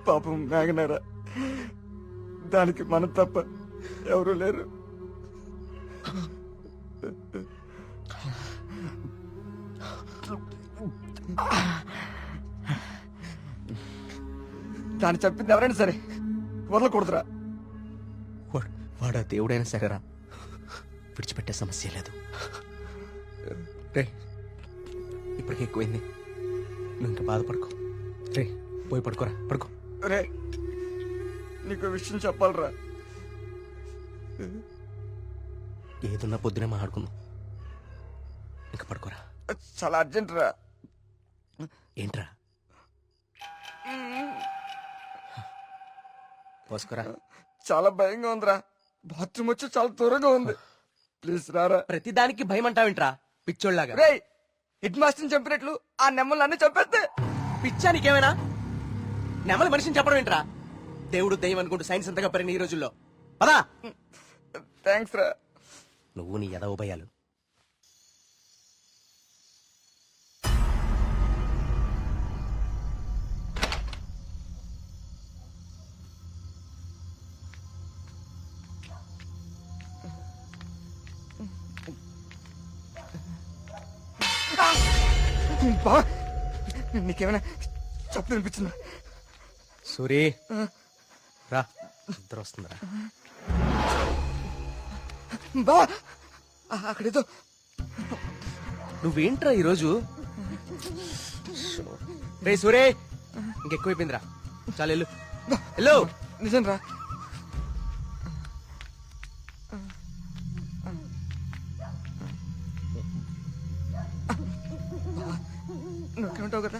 పాపం మేఘనారా, దానికి మనం తప్ప ఎవరు లేరు. దాన్ని చెప్పింది ఎవరైనా సరే వదలకూడదురా. వాడా దేవుడైనా సరేరా, విడిచిపెట్టే సమస్య లేదు. రే, ఇప్పటికే ఎక్కువైంది, నువ్వు ఇంకా బాధపడుకో. రే, పోయి పడుకోరా, పడుకో. రే, నీకు విషయం చెప్పాలరా. ఏదున్నా పొద్దునే మాట్లాడుకుందాం. ఇంకా పడుకోరా. చాలా అర్జెంట్ రా. ఏంట్రా? పోసుకోరా. చాలా భయంగా ఉందిరా. బాత్రూమ్ వచ్చి చాలా దూరంగా ఉంది. ప్లీజ్ రారా. ప్రతిదానికి భయం అంటావేంట్రా పిచ్చోళ్ళలాగా? రే, హెడ్ మాస్టర్ని చంపినట్లు ఆ నెమ్మల్ని అన్ని చంపేస్తే. పిచ్చా నీకేమైనా? నెమలి మనిషిని చెప్పడం ఏంట్రా? దేవుడు దయ్యం అనుకుంటూ సైన్స్ అంతగా పెరిగిన ఈ రోజుల్లో. పదా. థ్యాంక్స్ రా. నువ్వు నీ ఎద ఉభయాలు. బా, నీకేమైనా చెప్పు అనిపించిందా? సూరి రా, నిద్ర వస్తుందిరా. బా, అక్కడేదో. నువ్వేంట్రా ఈరోజు? రే సూరే, ఇంకెక్కువైపోయిందిరా. చాలు వెళ్ళు. వెళ్ళు. నిజం రా. నువ్వుంటావు కదా.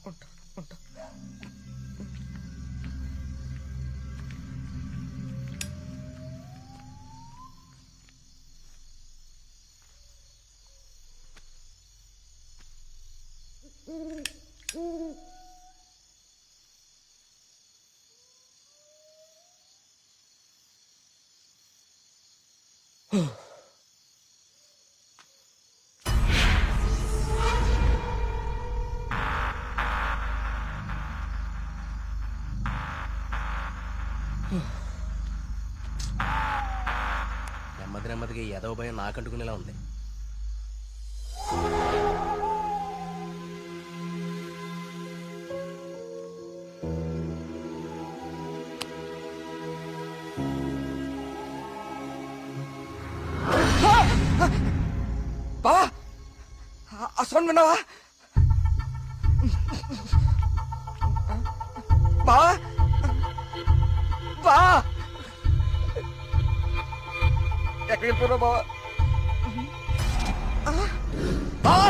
ఉంటా ఉంటా. నెమ్మది నెమ్మదిగా ఏదో భయం నాకంటుకునేలా ఉంది. బావా, ఆ సౌండ్ విన్నావా? బావా, బా, ఎక్కడికి వెళ్ళిపోయావు బావా? బావా,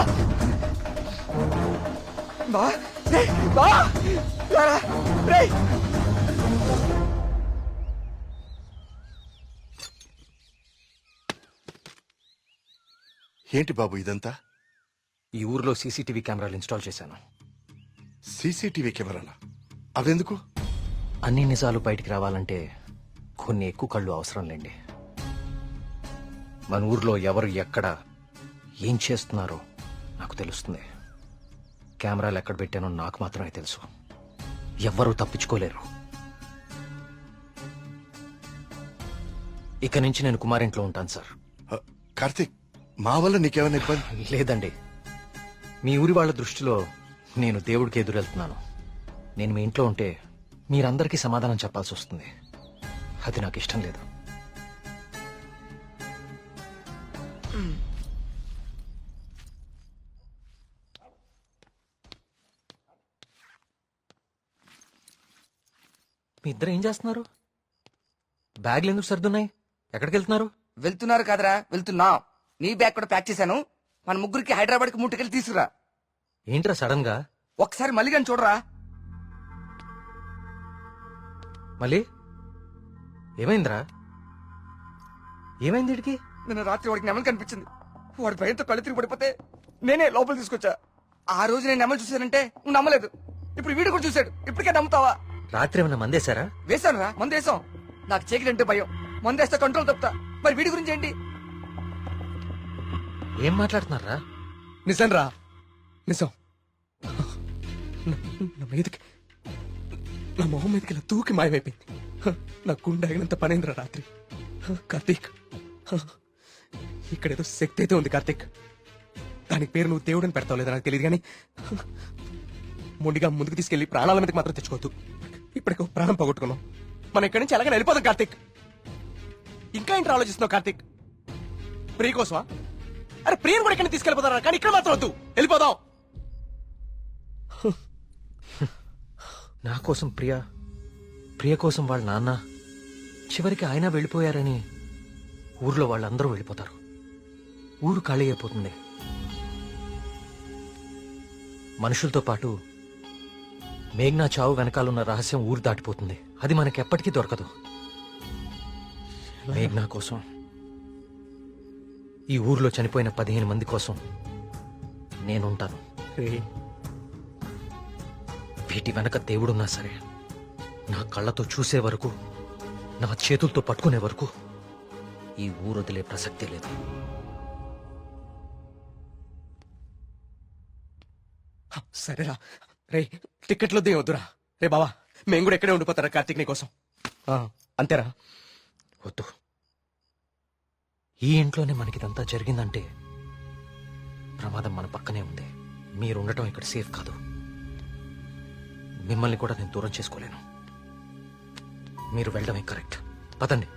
బావా, రేయ్, బావా, రారా, రేయ్. ఏంటి బాబు ఇదంతా? ఈ ఊర్లో సీసీటీవీ కెమెరాలు ఇన్స్టాల్ చేశాను. సీసీటీవీ కెమెరాలా? అవెందుకు? అన్ని నిజాలు బయటికి రావాలంటే కొన్ని ఎక్కువ కళ్ళు అవసరం లేండి. మన ఊర్లో ఎవరు ఎక్కడ ఏం చేస్తున్నారో నాకు తెలుస్తుంది. కెమెరాలు ఎక్కడ పెట్టానో నాకు మాత్రమే తెలుసు. ఎవ్వరూ తప్పించుకోలేరు. ఇక నుంచి నేను కుమారింట్లో ఉంటాను సార్. కార్తీక్, మా వల్ల నీకేమైనా ఇబ్బంది? లేదండి, మీ ఊరి వాళ్ళ దృష్టిలో నేను దేవుడికి ఎదురెళ్తున్నాను. నేను మీ ఇంట్లో ఉంటే మీరందరికీ సమాధానం చెప్పాల్సి వస్తుంది. అది నాకు ఇష్టం లేదు. మీ ఇద్దరు ఏం చేస్తున్నారు? బ్యాగ్లు ఎందుకు సర్దున్నాయి? ఎక్కడికి వెళ్తున్నారు? వెళ్తున్నారు కాదరా, వెళ్తున్నాం. నీ బ్యాగ్ కూడా ప్యాక్ చేశాను. మన ముగ్గురికి హైదరాబాద్ కి ముట్టుకెళ్ళి తీసుకురా. ఏంట్రా సడన్ గా? ఒకసారి మళ్ళీ కానీ చూడరా. మళ్ళీ ఏమైందిరా? ఏమైంది వీడికి? నిన్న రాత్రి వాడికి నెమలి కనిపించింది. వాడి భయంతో కళ్ళు తిరిగి పడిపోతే నేనే లోపల తీసుకొచ్చా. ఆ రోజు నేను నెమలి చూశానంటే నువ్వు నమ్మలేదు. ఇప్పుడు వీడు కూడా చూశాడు. ఇప్పటికే నమ్ముతావా? రాత్రి ఏమన్నా మందేశారా? వేశాను రా, మందు వేసాం. నాకు చీకటి భయం. మందు వేస్తే కంట్రోల్ తప్పుతా. మరి వీడి గురించి ఏంటి? ఏం మాట్లాడుతున్నారా? నిజం రా, నిజం నా మీదకి నా మొహం మీదకి ఇలా తూకి మాయమైపోయింది. నా గుండె ఆగినంత పనైందిరా రాత్రి. కార్తీక్, ఇక్కడేదో శక్తి అయితే ఉంది కార్తీక్. దానికి పేరు నువ్వు దేవుడని పెడతావు లేదా నాకు తెలియదు, కానీ మొండిగా ముందుకు తీసుకెళ్లి ప్రాణాల మీదకి మాత్రం తెచ్చుకోవద్దు. ఇప్పటికో ప్రాణం పోగొట్టుకున్నావు, మనం ఇక్కడి నుంచి ఎలాగైనా వెళ్ళిపోదాం కార్తీక్. ఇంకా ఏంటి ఆలోచిస్తున్నావు కార్తీక్? ప్రియ కోసమా? అరే ప్రియను కూడా ఇక్కడ తీసుకెళ్ళిపోతారా, కానీ ఇక్కడ మాత్రం వద్దు, వెళ్ళిపోదాం. నా కోసం ప్రియ కోసం వాళ్ళ నాన్న, చివరికి ఆయన వెళ్ళిపోయారని ఊర్లో వాళ్ళందరూ వెళ్ళిపోతారు. ఊరు ఖాళీ అయిపోతుంది. మనుషులతో పాటు మేఘ్నా చావు వెనకాలన్న రహస్యం ఊరు దాటిపోతుంది. అది మనకెప్పటికీ దొరకదు. మేఘ్నా కోసం, ఈ ఊర్లో చనిపోయిన 15 మంది కోసం నేనుంటాను. వీటి వెనక దేవుడున్నా సరే, నా కళ్ళతో చూసే వరకు, నా చేతులతో పట్టుకునే వరకు ఈ ఊరు వదిలే ప్రసక్తి లేదు. సరేరా రే, టికెట్లు వద్దే వద్దురా. రే బావా, మేము కూడా ఎక్కడే ఉండిపోతారా కార్తీక్ నీ కోసం? అంతేరా? వద్దు. ఈ ఇంట్లోనే మనకిదంతా జరిగిందంటే ప్రమాదం మన పక్కనే ఉంది. మీరుండటం ఇక్కడ సేఫ్ కాదు. మిమ్మల్ని కూడా నేను దూరం చేసుకోలేను. మీరు వెళ్ళడమే కరెక్ట్. పదండి.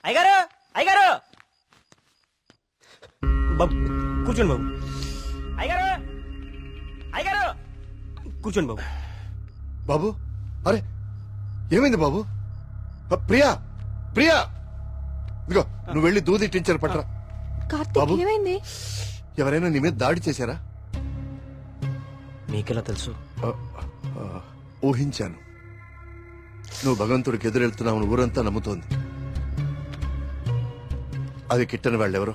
అయ్యగారు, అయ్యగారు బాబు, కూర్చోండి బాబు. అయ్యగారు, అయ్యగారు, కూర్చోండి బాబు. బాబు అరే ఏమైంది బాబు? ప్రియా ప్రియా ఇదిగో నువ్వు వెళ్ళి దూది టించర్ పట్రా. కార్తీక్ బాబు. ఏమైంది? ఎవరైనా నీ మీద దాడి చేశారా? మీకెలా తెలుసు? ఊహించాను. నువ్వు భగవంతుడికి ఎదురెళ్తున్నావు ఊరంతా నమ్ముతోంది. అది కిట్టని వాళ్ళెవరో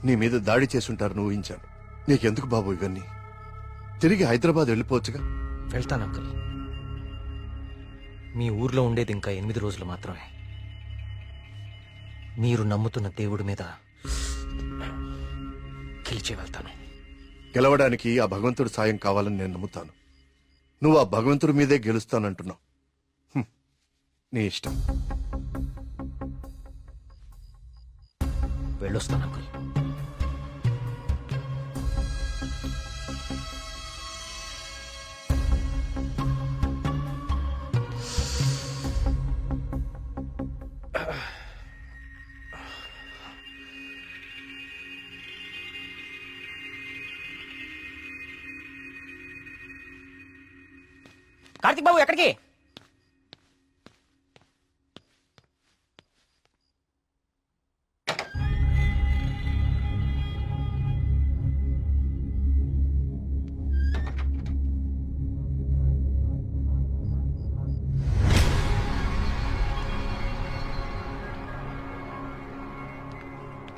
నీ మీద దాడి చేసుంటారని ఊహించాను. నీకెందుకు బాబు ఇవన్నీ? తిరిగి హైదరాబాద్ వెళ్ళిపోవచ్చుగా. వెళ్తాను అంకుల్. మీ ఊర్లో ఉండేది ఇంకా 8 రోజులు మాత్రమే. మీరు నమ్ముతున్న దేవుడి మీద గెలిచే వెళ్తాను. గెలవడానికి ఆ భగవంతుడి సాయం కావాలని నేను నమ్ముతాను. నువ్వు ఆ భగవంతుడి మీదే గెలుస్తానంటున్నావు. నీ ఇష్టం. వెళ్ళొస్తాను అంకుల్. కార్తీక్ బాబు ఎక్కడికి?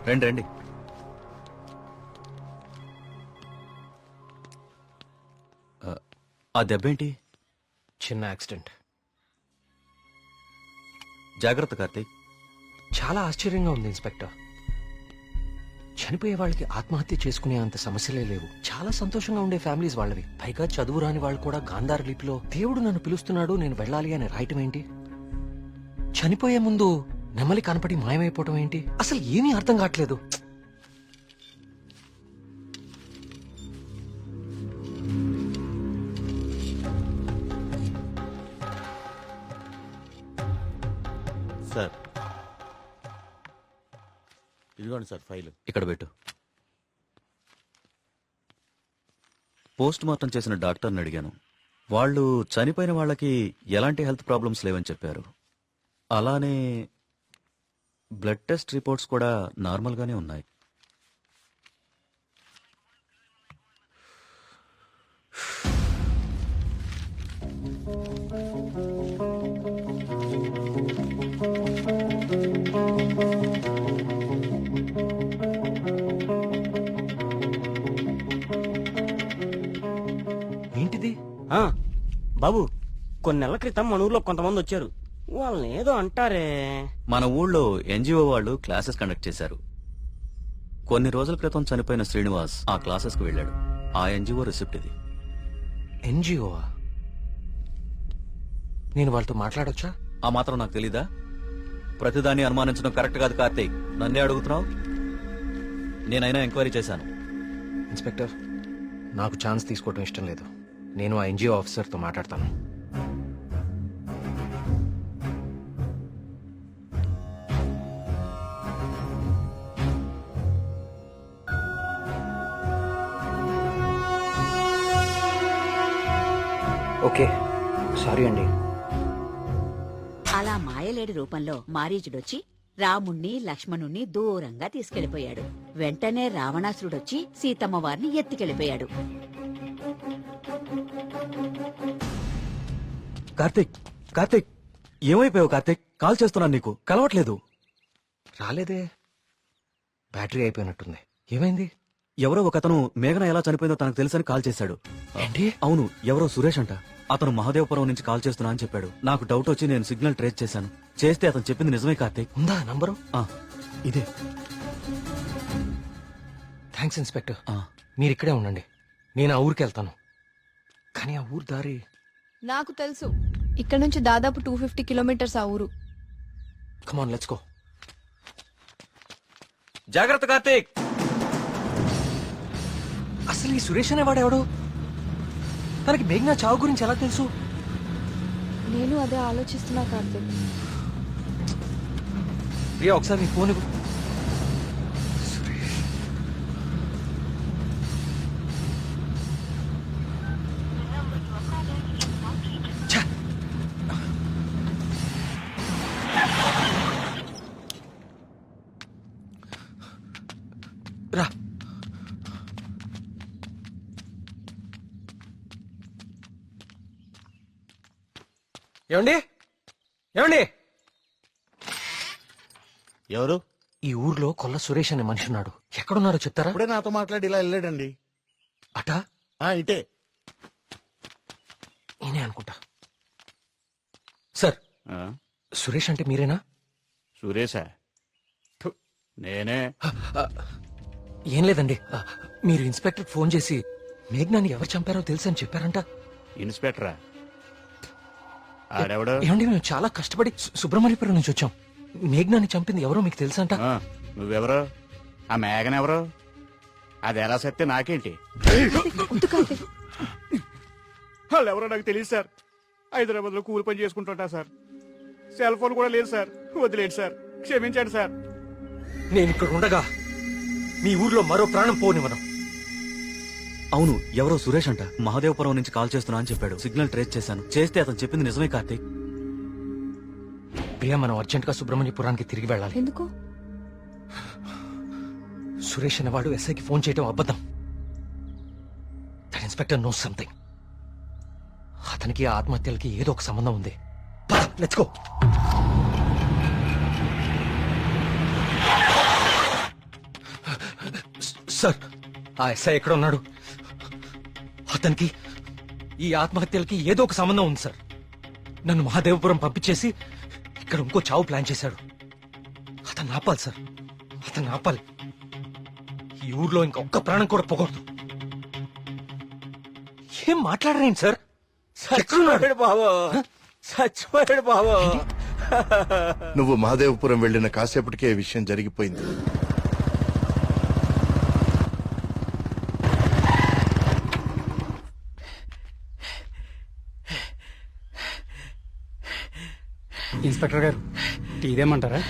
రండి రండి. ఆ దెబ్బేంటి? చిన్న యాక్సిడెంట్. జాగ్రత్త కార్తీక్. చాలా ఆశ్చర్యంగా ఉంది ఇన్స్పెక్టర్. చనిపోయే వాళ్ళకి ఆత్మహత్య చేసుకునే అంత సమస్యలే లేవు. చాలా సంతోషంగా ఉండే ఫ్యామిలీస్ వాళ్ళవి. పైగా చదువు రాని వాళ్ళు కూడా గాంధార లిపిలో దేవుడు నన్ను పిలుస్తున్నాడు నేను వెళ్ళాలి అని రాయటం ఏంటి? చనిపోయే ముందు నెమలి కనపడి మాయమైపోవటం ఏంటి? అసలు ఏమీ అర్థం కావట్లేదు. సార్ ఇదిగోండి సార్ ఫైల్. ఇక్కడ పెట్టు. పోస్ట్ మార్టం చేసిన డాక్టర్ని అడిగాను. వాళ్ళు చనిపోయిన వాళ్ళకి ఎలాంటి హెల్త్ ప్రాబ్లమ్స్ లేవని చెప్పారు. అలానే బ్లడ్ టెస్ట్ రిపోర్ట్స్ కూడా నార్మల్ గానే ఉన్నాయి. ఏంటిది? బాబు కొన్ని నెలల క్రితం మన ఊర్లో కొంతమంది వచ్చారు. వాళ్ళని ఏదో అంటారే. మన ఊళ్ళో ఎన్జిఓ వాళ్ళు క్లాసెస్ కండక్ట్ చేశారు. కొన్ని రోజుల క్రితం చనిపోయిన శ్రీనివాస్ ఆ క్లాసెస్ కు వెళ్ళాడు. ఆ ఎన్జిఓ రిసిప్ట్ ఇది. ఎన్జిఓవా? నేను వాళ్ళతో మాట్లాడొచ్చా? ఆ మాత్రం నాకు తెలీదా? ప్రతిదాన్ని అనుమానించడం కరెక్ట్ కాదు కార్తీక్. నన్నే అడుగుతున్నావు. నేనైనా ఎంక్వైరీ చేశాను. ఇన్స్పెక్టర్, నాకు ఛాన్స్ తీసుకోవటం ఇష్టం లేదు. నేను ఆ ఎన్జిఓ ఆఫీసర్తో మాట్లాడతాను. ఓకే, సారీ అండి. అలా మాయలేడి రూపంలో మారీచుడొచ్చి రాముణ్ణి లక్ష్మణుణ్ణి దూరంగా తీసుకెళ్లిపోయాడు. వెంటనే రావణాసురుడొచ్చి సీతమ్మ వారిని ఎత్తికెళ్లిపోయాడు. కార్తీక్ కార్తీక్ ఏమైపోయావు కార్తీక్? కాల్ చేస్తున్నాను నీకు, కలవట్లేదు. రాలేదే, బ్యాటరీ అయిపోయినట్టుంది. ఏమైంది? ఎవరో ఒకతను మేఘన ఎలా చనిపోయిందో తనకు తెలుసని కాల్ చేశాడు. ఏంటి? అవును, ఎవరో సురేష్ అంట. అతను మహదేవపురం నుంచి కాల్ చేస్తున్నా అని చెప్పాడు. నాకు డౌట్ వచ్చి నేను సిగ్నల్ ట్రేస్ చేశాను. చేస్తే అతను చెప్పింది నిజమే కార్తీక్. ఉందా నంబరు? ఇదే. Thanks inspector. మీరు ఇక్కడే ఉండండి, నేను ఆ ఊరికి వెళ్తాను. కానీ ఆ ఊరు దారి నాకు తెలుసు. ఇక్కడ నుంచి దాదాపు 250 కిలోమీటర్స్ ఆ ఊరు. Come on let's go. జాగ్రత్త కార్తీక్. అసలు ఈ సురేష్ అనేవాడెవడు? తనకి మేఘ్నా చావు గురించి ఎలా తెలుసు? నేను అదే ఆలోచిస్తున్నా కార్తీక్. ప్రియా, ఒకసారి నీ ఫోన్ ఇవ్వు. సురేష్. ఏమండి ఏమండి ఎవరు? ఈ ఊర్లో కొల్ల సురేష్ అనే మనిషి ఉన్నాడు. ఎక్కడున్నారో చెప్తారా? ఇప్పుడే నాతో మాట్లాడి ఇలా వెళ్ళాడండి. అటా ఇటే. నేనే అనుకుంటా. సార్, సురేష్ అంటే మీరేనా? సురేశా? నేనే. ఏం లేదండి, మీరు ఇన్స్పెక్టర్ ఫోన్ చేసి మేఘ్నాన్ని ఎవరు చంపారో తెలుసు అని చెప్పారంట. ఇన్స్పెక్టరా? ఆడెవడు? ఏమండి, మేము చాలా కష్టపడి సుబ్రహ్మణ్యపురం నుంచి వచ్చాం. మేఘ్నాన్ని చంపింది ఎవరో మీకు తెలుసంట. నువ్వెవరు? ఆ మేఘన ఎవరు? అది ఎలా సత్తే నాకేంటి? వద్దు కార్తీక్. వాళ్ళు ఎవరో నాకు తెలియదు సార్. హైదరాబాద్ లో కూలి పని చేసుకుంటుంటా సార్. సెల్ ఫోన్ కూడా లేదు సార్. వదిలేండి సార్, క్షమించండి సార్. నేను ఇక్కడ ఉండగా మీ ఊర్లో మరో ప్రాణం పోనివ్వను. అవును, ఎవరో సురేష్ అంట. మహాదేవపురం నుంచి కాల్ చేస్తున్నా అని చెప్పాడు. సిగ్నల్ ట్రేస్ చేశాను. చేస్తే అతను చెప్పింది నిజమే కార్తీక్. ప్రియా, మనం అర్జెంట్ గా సుబ్రహ్మణ్యపురానికి తిరిగి వెళ్ళాలి. ఎందుకు? సురేష్ అనేవాడు ఎస్ఐకి ఫోన్ చేయడం అబద్ధం. That inspector knows something. అతనికి ఆ ఆత్మహత్యలకి ఏదో ఒక సంబంధం ఉంది. Let's go. సార్, ఆ ఎస్ఐ ఎక్కడ ఉన్నాడు? అతనికి ఈ ఆత్మహత్యలకి ఏదో ఒక సంబంధం ఉంది సార్. నన్ను మహాదేవపురం పంపించేసి ఇక్కడ ఇంకో చావు ప్లాన్ చేశాడు. అతను ఆపాలి సార్, అతను ఆపాలి. ఈ ఊర్లో ఇంకొక్క ప్రాణం కూడా పోకూడదు. ఏం మాట్లాడరేంటి సార్? చచ్చిపోయాడు బాబు, చచ్చిపోయాడు బాబు. నువ్వు మహాదేవపురం వెళ్ళిన కాసేపటికే ఈ విషయం జరిగిపోయింది. ఇన్స్పెక్టర్ గారు, టీదేమంటారా?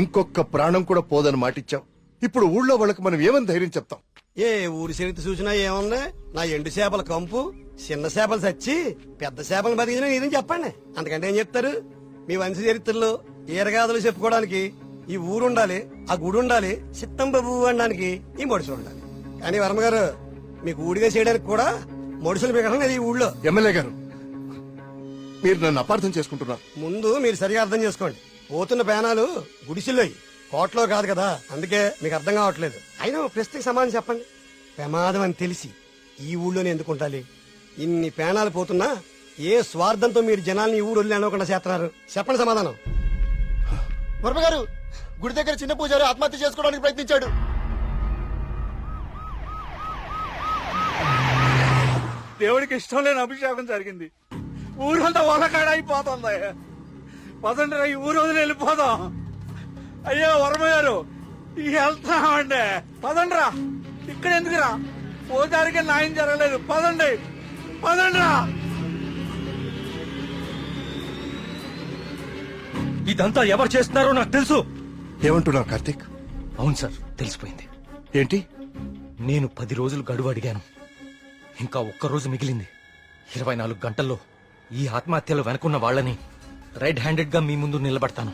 ఇంకొక ప్రాణం కూడా పోదని మాటిచ్చావు. ఇప్పుడు ఊళ్ళో వాళ్ళకి మనం ఏమని ధైర్యం చెప్తాం? ఏ ఊరి చరిత్ర చూసినా ఏముంది? నా ఎండు చేపల కంపు, చిన్న చేపలు చచ్చి పెద్ద చేపలు బతికిన ఇదని చెప్పండి. అంతకంటే ఏం చెప్తారు? మీ వంశ చరిత్రలో ఈరగాథలు చెప్పుకోవడానికి ఈ ఊరు ఉండాలి, ఆ గుడి ఉండాలి, చిత్తం బాబు అనడానికి ఈ మడుసులు ఉండాలి. కానీ వర్మ గారు, మీకు ఊడిగా చేయడానికి కూడా మడుసులు మిగడం లేదు ఈ ఊళ్ళో. ఎమ్మెల్యే గారు, మీరు నన్ను అపార్థం చేసుకుంటున్నారు. ముందు మీరు సరిగా అర్థం చేసుకోండి. పోతున్న పేనాలు గుడిసిల్లోయి, కోట్లో కాదు కదా. అందుకే మీకు అర్థం కావట్లేదు. అయినా ఓ ప్రశ్నకి సమాధానం చెప్పండి. ప్రమాదం అని తెలిసి ఈ ఊళ్ళోనే ఎందుకు ఉండాలి? ఇన్ని పేనాలు పోతున్నా ఏ స్వార్థంతో మీరు జనాల్ని ఈ ఊరు వదిలి అనుకుండా చేస్తున్నారు? చెప్పండి సమాధానం. వర్మ గారు, గుడి దగ్గర చిన్న పూజారి ఆత్మహత్య చేసుకోవడానికి ప్రయత్నించాడు. దేవుడికి ఇష్టం లేని అభిషేకం జరిగింది. ఊరంతా వలకాడ అయిపోతుంది. పదండి, ఈ ఊరు వదిలి వెళ్ళిపోదాం. అయ్యో వర్మ గారు, వెళ్తామండి. పదండ్రా, ఇక్కడ ఎందుకురా? పూజారికి న్యాయం జరగలేదు. పదండి, పదండ్రా. ఇదంతా ఎవరు చేస్తున్నారో నాకు తెలుసు. ఏమంటున్నావు కార్తీక్? అవును సార్, తెలిసిపోయింది. ఏంటి? నేను 10 రోజులు గడువు అడిగాను. ఇంకా ఒక్క రోజు మిగిలింది. 24 గంటల్లో ఈ ఆత్మహత్యలు వెనుకున్న వాళ్ళని రెడ్ హ్యాండెడ్ గా మీ ముందు నిలబడతాను.